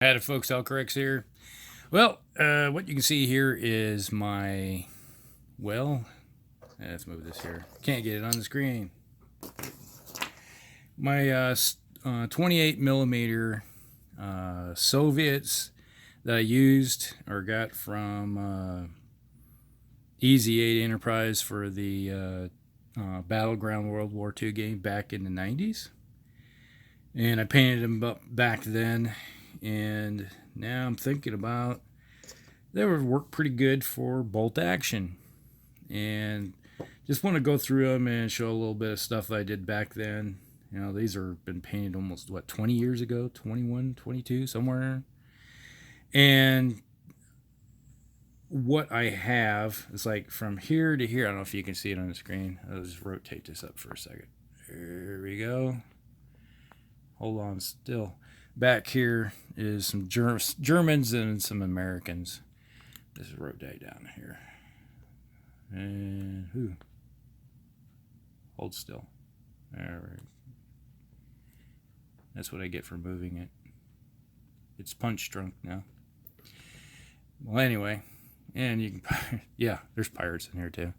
Howdy, folks. Alcorex here. Well, what you can see here is my, well, let's move this here. Can't get it on the screen. My 28 millimeter Soviets that I used or got from Easy 8 Enterprise for the Battleground World War II game back in the 90s. And I painted them up back then. And now I'm thinking about they would work pretty good for bolt action. And just want to go through them and show a little bit of stuff I did back then. You know, these are been painted almost, 20 years ago, 21, 22, somewhere. And what I have is like from here to here. I don't know if you can see it on the screen. I'll just rotate this up for a second. There we go. Hold on still. Back here is some Germans and some Americans. This is rotate down here. And who? Hold still. There. That's what I get for moving it. It's punch drunk now. Well, anyway, and you can, yeah, there's pirates in here too.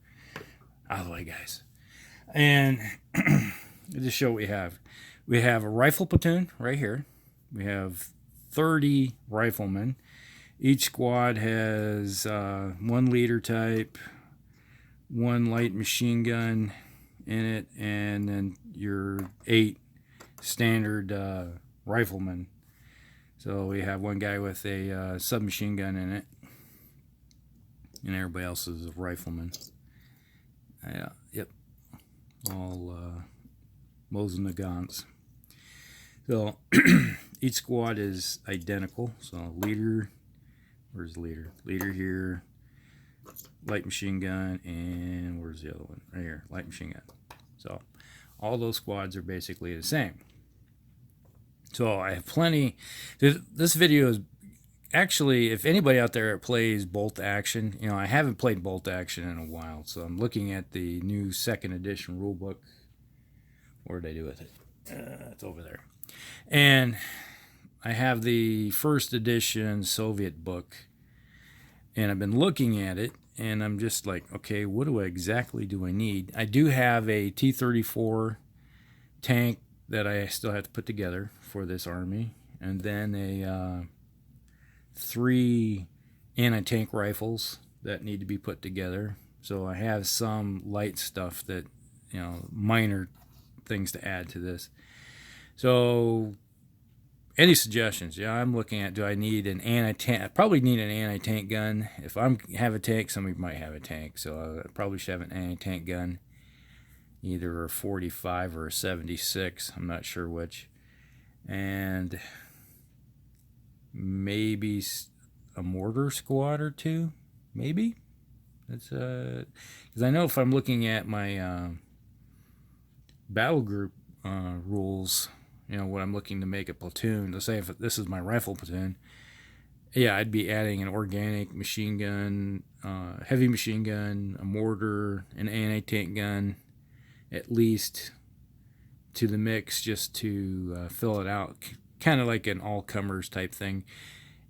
Out of the way, guys. And just show what we have. We have a rifle platoon right here. We have 30 riflemen. Each squad has one leader type, one light machine gun in it, and then your 8 standard riflemen. So we have one guy with a submachine gun in it, and everybody else is a rifleman. Yep, all Mosin Nagants. So each squad is identical. So leader, where's the leader? Leader here, light machine gun, and where's the other one? Right here, light machine gun. So all those squads are basically the same. So I have plenty. This video is actually, if anybody out there plays Bolt Action, you know, I haven't played Bolt Action in a while. So I'm looking at the new 2nd edition rulebook. Where did I do with it? It's over there. And I have the 1st edition Soviet book, and I've been looking at it, and I'm just like, okay, what exactly do I need? I do have a T-34 tank that I still have to put together for this army, and then a 3 anti-tank rifles that need to be put together. So I have some light stuff that, you know, minor things to add to this. So, any suggestions? Yeah, I'm looking at, do I need an anti-tank? I probably need an anti-tank gun. If I have a tank, somebody might have a tank. So I probably should have an anti-tank gun, either a 45 or a 76. I'm not sure which. And maybe a mortar squad or 2, maybe. That's because I know if I'm looking at my battle group rules, you know, when I'm looking to make a platoon, let's say if this is my rifle platoon, yeah, I'd be adding an organic machine gun, heavy machine gun, a mortar, an anti-tank gun, at least to the mix, just to fill it out, kind of like an all-comers type thing.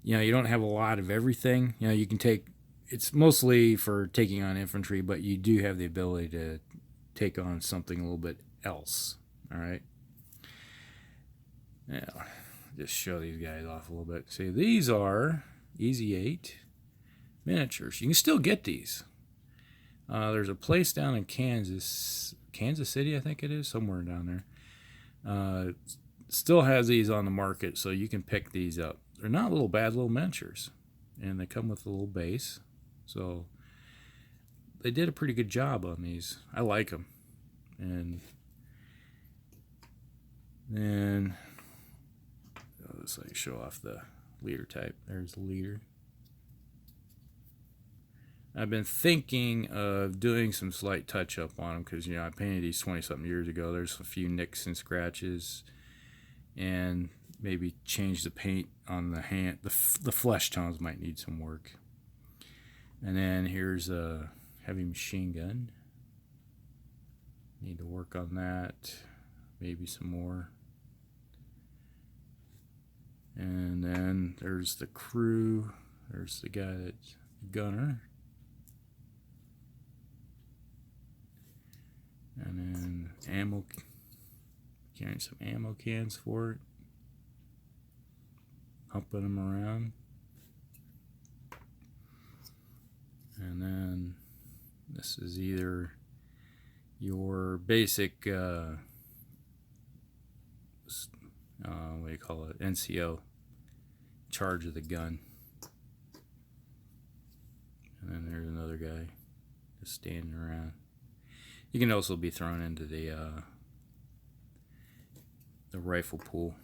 You know, you don't have a lot of everything. You know, you can take, it's mostly for taking on infantry, but you do have the ability to take on something a little bit else. All right. Now, just show these guys off a little bit. See, these are Easy 8 miniatures. You can still get these. There's a place down in Kansas City, I think it is, somewhere down there. Still has these on the market, so you can pick these up. They're not little bad little miniatures, and they come with a little base. So they did a pretty good job on these. I like them. And then let's like show off the leader type. There's the leader. I've been thinking of doing some slight touch up on them because, you know, I painted these 20 something years ago. There's a few nicks and scratches, and maybe change the paint on the hand. The flesh tones might need some work. And then here's a heavy machine gun. Need to work on that. Maybe some more. And then there's the crew. There's the guy that's gunner. And then ammo, carrying some ammo cans for it. Humping them around. And then this is either your basic, what do you call it, NCO, charge of the gun. And then there's another guy just standing around. You can also be thrown into the rifle pool.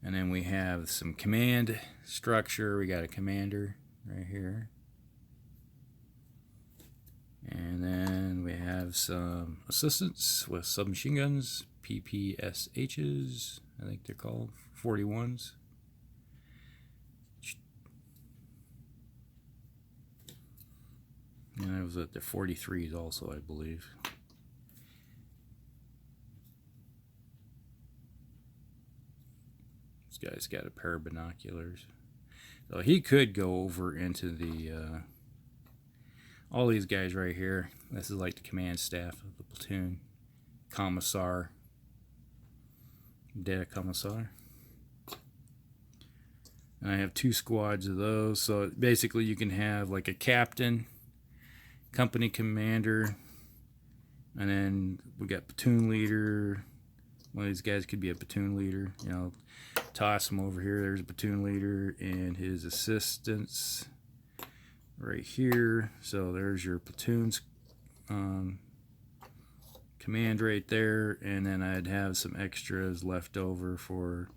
And then we have some command structure. We got a commander right here. And then we have some assistants with submachine guns, PPSHs, I think they're called, 41s. And I was at the 43s also, I believe. This guy's got a pair of binoculars. So he could go over into the, all these guys right here. This is like the command staff of the platoon. Commissar. Der Kommissar. And I have 2 squads of those. So basically you can have like a captain, company commander, and then we got platoon leader. One of these guys could be a platoon leader. You know, toss him over here. There's a platoon leader and his assistants right here. So there's your platoon's command right there. And then I'd have some extras left over for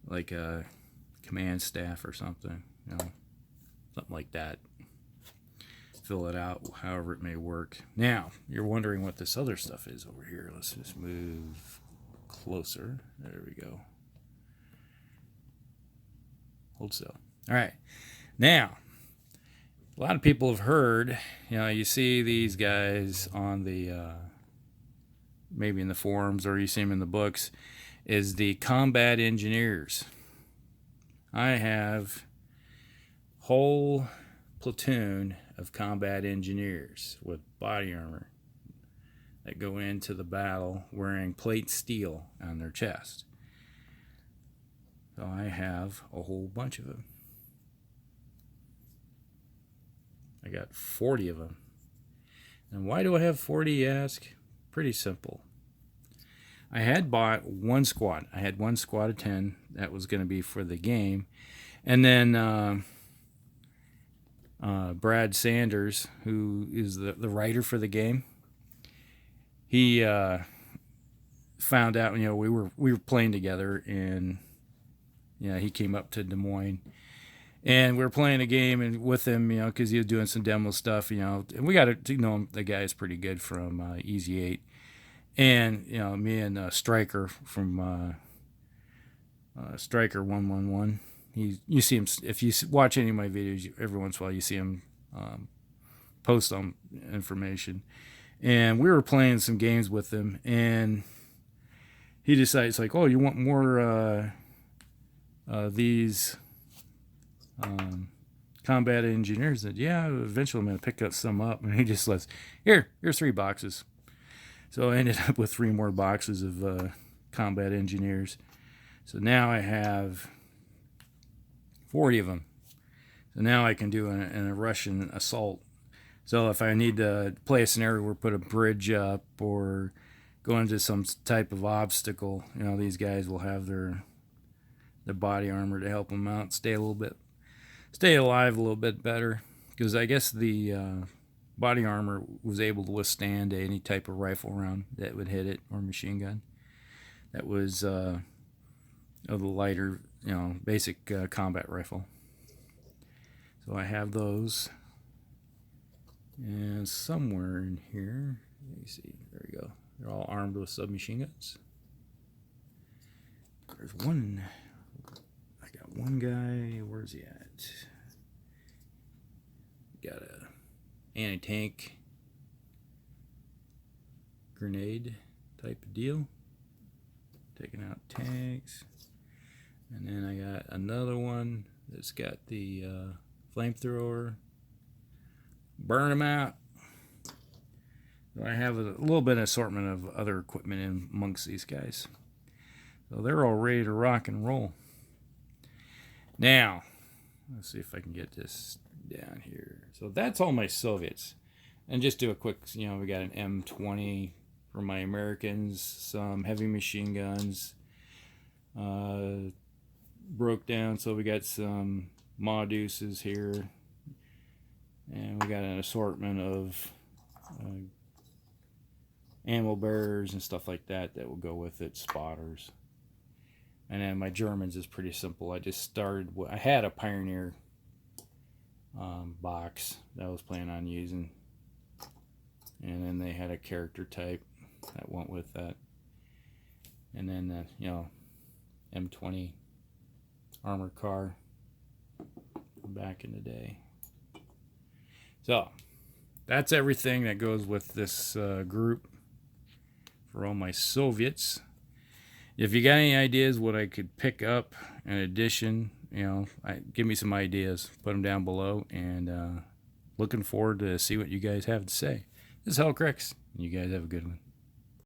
like a command staff or something. You know, something like that. Fill it out however it may work. Now, you're wondering what this other stuff is over here. Let's just move closer. There we go. Hold still. All right. Now, a lot of people have heard, you know, you see these guys on the, maybe in the forums or you see them in the books, is the combat engineers. I have whole platoon of combat engineers with body armor that go into the battle wearing plate steel on their chest. So I have a whole bunch of them. I got 40 of them. And why do I have 40, you ask? Pretty simple. I had bought one squad. I had one squad of 10 that was going to be for the game. And then Brad Sanders, who is the writer for the game, he found out, you know, we were playing together, and you know, he came up to Des Moines, and we were playing a game and with him, you know, because he was doing some demo stuff, you know, and we got to know him. The guy's pretty good from Easy 8, and you know, me and Striker from Striker 111. You see him, if you watch any of my videos, every once in a while you see him post on information. And we were playing some games with him, and he decides, like, oh, you want more these combat engineers? And yeah, eventually I'm going to pick up some up. And he just lets, here's 3 boxes. So I ended up with 3 more boxes of combat engineers. So now I have 40 of them. So now I can do a Russian assault. So if I need to play a scenario where put a bridge up or go into some type of obstacle, you know, these guys will have their body armor to help them out, stay alive a little bit better. Because I guess the body armor was able to withstand any type of rifle round that would hit it, or machine gun. That was of the lighter, you know, basic combat rifle. So I have those. And somewhere in here, let me see, there we go. They're all armed with submachine guns. There's one, I got one guy, where's he at? Got a anti-tank grenade type of deal. Taking out tanks. And then I got another one that's got the flamethrower. Burn them out. So I have a little bit of assortment of other equipment in amongst these guys. So they're all ready to rock and roll. Now, let's see if I can get this down here. So that's all my Soviets. And just do a quick, we got an M20 for my Americans, some heavy machine guns. Broke down, so we got some Ma Deuces here. And we got an assortment of ammo bearers and stuff like that will go with it, spotters. And then my Germans is pretty simple. I just started, I had a Pioneer box that I was planning on using. And then they had a character type that went with that. And then, M20 armored car back in the day. So, that's everything that goes with this group for all my Soviets. If you got any ideas what I could pick up in addition, give me some ideas. Put them down below, and looking forward to see what you guys have to say. This is Hellcrix. You guys have a good one.